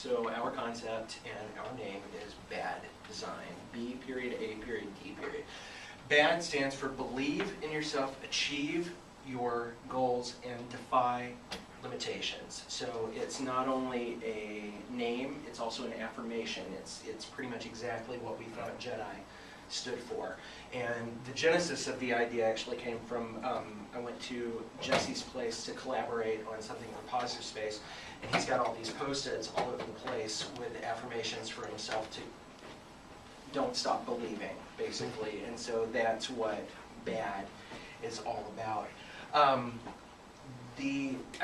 So our concept and our name is BAD Design. B period, A period, D period. BAD stands for believe in yourself, achieve your goals, and defy limitations. So it's not only a name, it's also an affirmation. It's pretty much exactly what we thought Jedi stood for. And the genesis of the idea actually came from, I went to Jesse's place to collaborate on something for Positive Space, and he's got all these post-its all over the place with affirmations for himself to don't stop believing, basically. And so that's what BAD is all about. I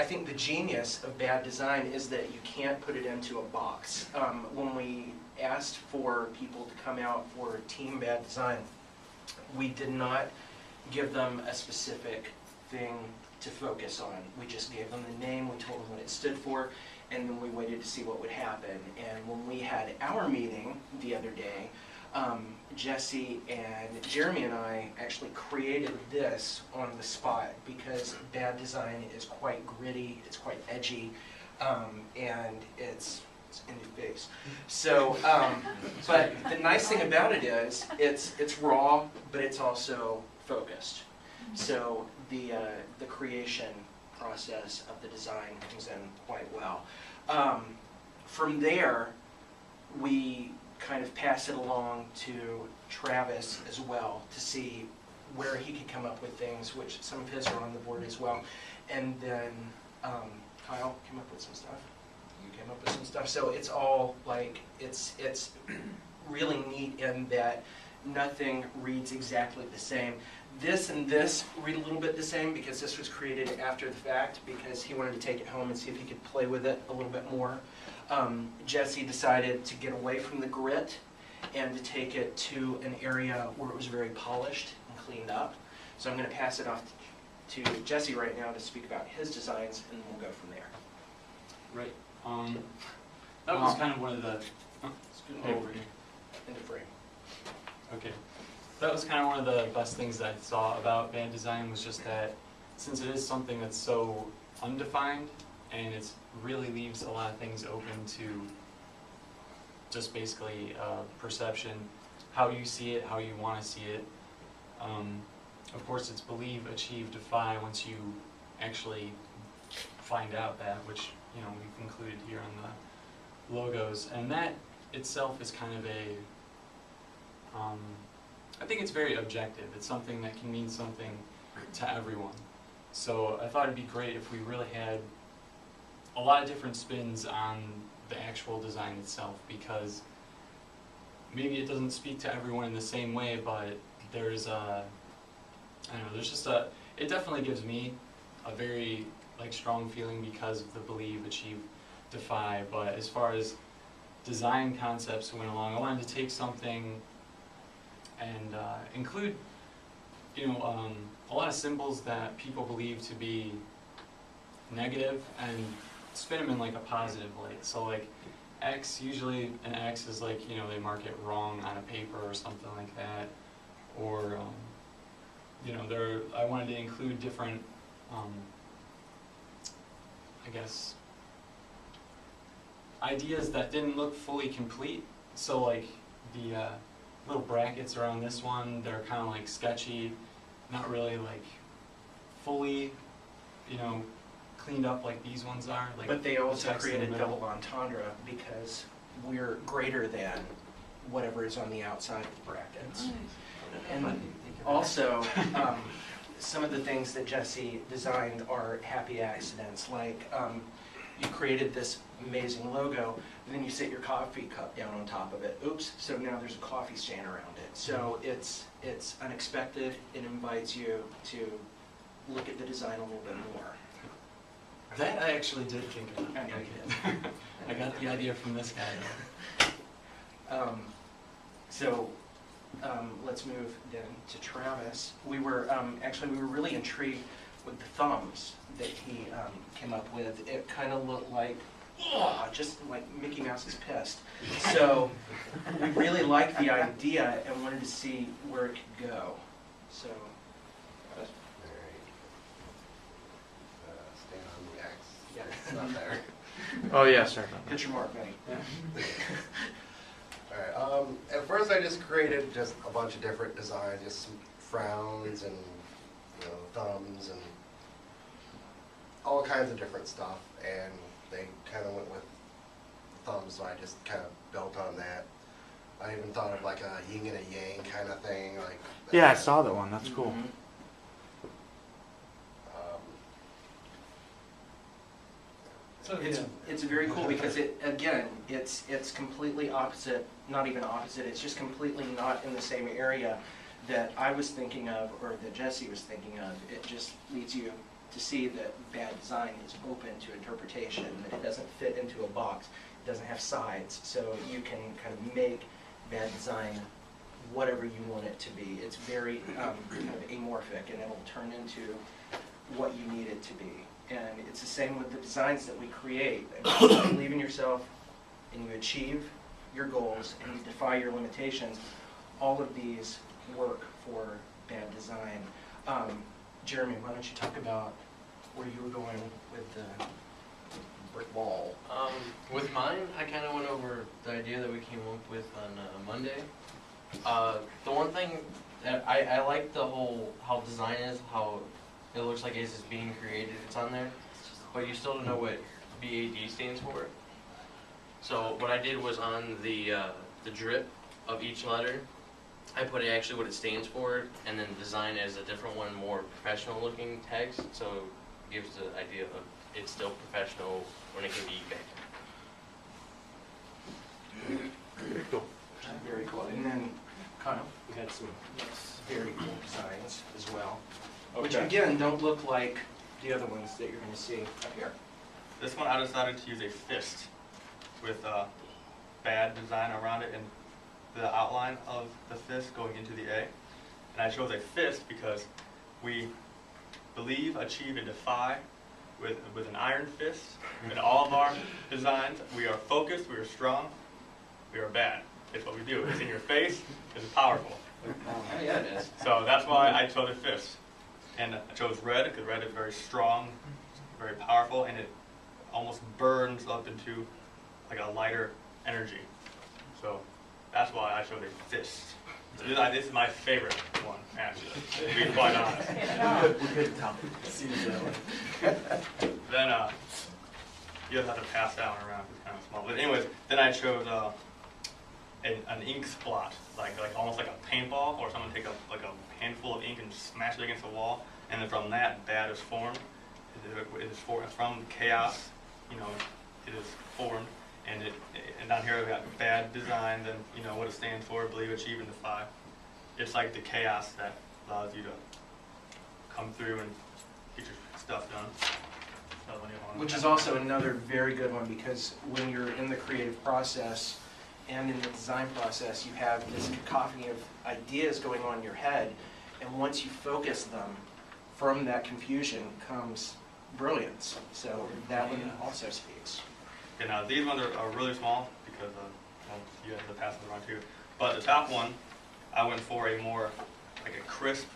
think the genius of BAD Design is that you can't put it into a box. When we asked for people to come out for Team BAD Design, we did not give them a specific thing to focus on. We just gave them the name, we told them what it stood for, and then we waited to see what would happen. And when we had our meeting the other day, Jesse and Jeremy and I actually created this on the spot because BAD Design is quite gritty, it's quite edgy, and it's in your face. So, but the nice thing about it is it's raw, but it's also focused. So the creation process of the design comes in quite well. From there, we kind of pass it along to Travis as well to see where he could come up with things, which some of his are on the board as well. And then Kyle came up with some stuff. You came up with some stuff. So it's all like, it's really neat in that nothing reads exactly the same. This and this read a little bit the same because this was created after the fact because he wanted to take it home and see if he could play with it a little bit more. Jesse decided to get away from the grit and to take it to an area where it was very polished and cleaned up. So I'm going to pass it off to Jesse right now to speak about his designs, and we'll go from there. Right. That was kind of one of the... Into frame. Okay. That was kind of one of the best things that I saw about BAD Design was just that since it is something that's so undefined and it really leaves a lot of things open to just basically perception, how you see it, how you want to see it. Of course, it's believe, achieve, defy once you actually find out that, which we've included here on the logos, and that itself is kind of a I think it's very objective. It's something that can mean something to everyone. So I thought it'd be great if we really had a lot of different spins on the actual design itself, because maybe it doesn't speak to everyone in the same way, but there's I don't know, there's just it definitely gives me a very strong feeling because of the believe, achieve, defy. But as far as design concepts went along, I wanted to take something and include a lot of symbols that people believe to be negative and spin them in like a positive light. So like X, usually an X is like, they mark it wrong on a paper or something like that. Or, I wanted to include different, I guess, ideas that didn't look fully complete. So like the little brackets around this one, they're kind of like sketchy, not really like fully, cleaned up like these ones are. Like, but they also create a double entendre because we're greater than whatever is on the outside of the brackets. And also, some of the things that Jesse designed are happy accidents. Like, you created this amazing logo, and then you sit your coffee cup down on top of it. Oops, so now there's a coffee stain around it. So it's unexpected. It invites you to look at the design a little bit more. That I actually did think about. I know you did. I got the idea from this guy. Let's move then to Travis. We were really intrigued with the thumbs that he came up with. It kind of looked like, just like Mickey Mouse is pissed. So we really liked the idea and wanted to see where it could go. So, Travis? Stand on the X. Yeah. It's not there. Oh yeah, sorry about that. Hit your mark, Benny. Alright, at first I just created just a bunch of different designs, just some frowns and, you know, thumbs and all kinds of different stuff, and they kind of went with thumbs, so I just kind of built on that. I even thought of like a yin and a yang kind of thing, like. Yeah, I saw that one. That's cool. Mhm. It's very cool because it's completely opposite, not even opposite, it's just completely not in the same area that I was thinking of or that Jesse was thinking of. It just leads you to see that bad design is open to interpretation, that it doesn't fit into a box, it doesn't have sides, so you can kind of make bad design whatever you want it to be. It's very kind of amorphic, and it'll turn into what you need it to be. And it's the same with the designs that we create. If you believe in yourself and you achieve your goals and you defy your limitations, all of these work for bad design. Jeremy, why don't you talk about where you were going with the brick wall? With mine, I kind of went over the idea that we came up with on Monday. The one thing that I like the whole, how design is, how it looks like it's being created, it's on there, but you still don't know what BAD stands for. So what I did was on the drip of each letter, I put actually what it stands for, and then design as a different one, more professional looking text, so it gives the idea of it's still professional when it can be big. Very cool. Very cool. And then, Kyle, We had some. very cool designs as well. Which Okay. again, don't look like the other ones that you're going to see up here. This one I decided to use a fist with bad design around it and the outline of the fist going into the A. And I chose a fist because we believe, achieve, and defy with an iron fist. In all of our designs, we are focused, we are strong, we are bad. It's what we do. It's in your face, it's powerful. Oh yeah, it is. So that's why I chose a fist. And I chose red because red is very strong, very powerful, and it almost burns up into like a lighter energy. So that's why I chose a fist. So this is my favorite one, actually, to be quite honest. We couldn't tell. Seems that way. Then you just have to pass that one around, it's kind of small. But anyways, then I chose an ink splot, like almost like a paintball, or someone take like a handful of ink and smash it against the wall, and then from that, bad is formed. It is from chaos, you know, it is formed, and down here we got bad design, then you know what it stands for, believe, achieve, and defy. It's like the chaos that allows you to come through and get your stuff done. Which is also another very good one, because when you're in the creative process and in the design process, you have this cacophony of ideas going on in your head, and once you focus them, from that confusion comes brilliance. So that one also speaks. Okay, now these ones are really small because well, you have to pass them around too. But the top one, I went for a more like a crisp,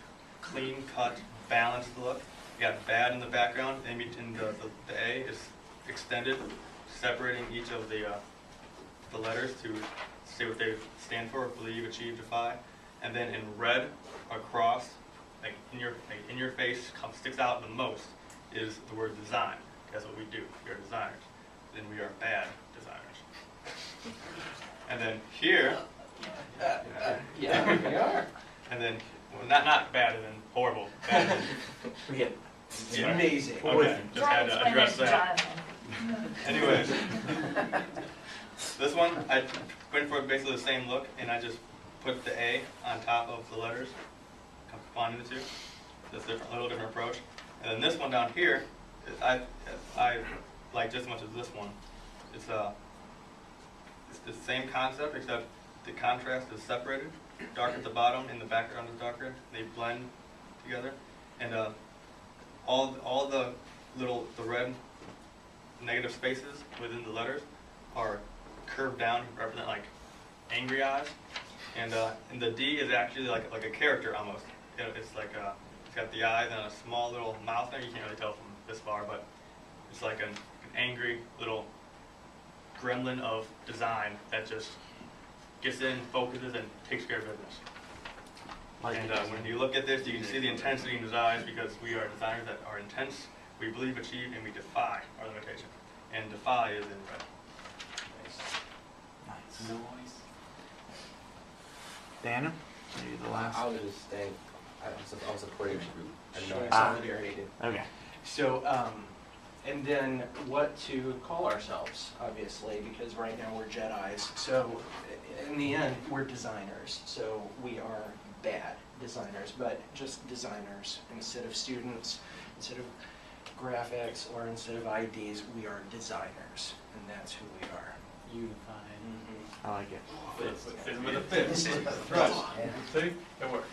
clean cut, balanced look. You got bad in the background, and the A is extended, separating each of the letters to say what they stand for: believe, achieve, defy. And then in red across, like in your face, sticks out the most is the word design. That's what we do. We are designers. Then we are bad designers. And then here, Yeah, we are. and then well, not bad as in horrible. Bad as in, It's Yeah. amazing. okay, just had to address that. Jonathan. Anyways, this one I went for basically the same look, and I just put the A on top of the letters, combining the two. Just a little different approach. And then this one down here, I like just as much as this one. It's the same concept, except the contrast is separated. Dark at the bottom, and the background is darker. They blend together, and all the red negative spaces within the letters are curved down to represent like angry eyes, and the D is actually like a character almost. It's like it's got the eyes and a small little mouth there. You can't really tell from this far, but it's like an angry little gremlin of design that just gets in, focuses, and takes care of business. And when you look at this, you can see the intensity in his eyes because we are designers that are intense, we believe, achieve, and we defy our limitation. And defy is in red. Nice. Daniel, are you the last? I was just saying, I was supporting the group. I know Showing Ah. solidarity. Okay. So, and then what to call ourselves, obviously, because right now we're Jedis. So, in the end, we're designers. So, we are bad designers, but just designers. Instead of students, instead of graphics, or instead of IDs, we are designers. And that's who we are. Unified. I like it. With a fist. Right. See? It works.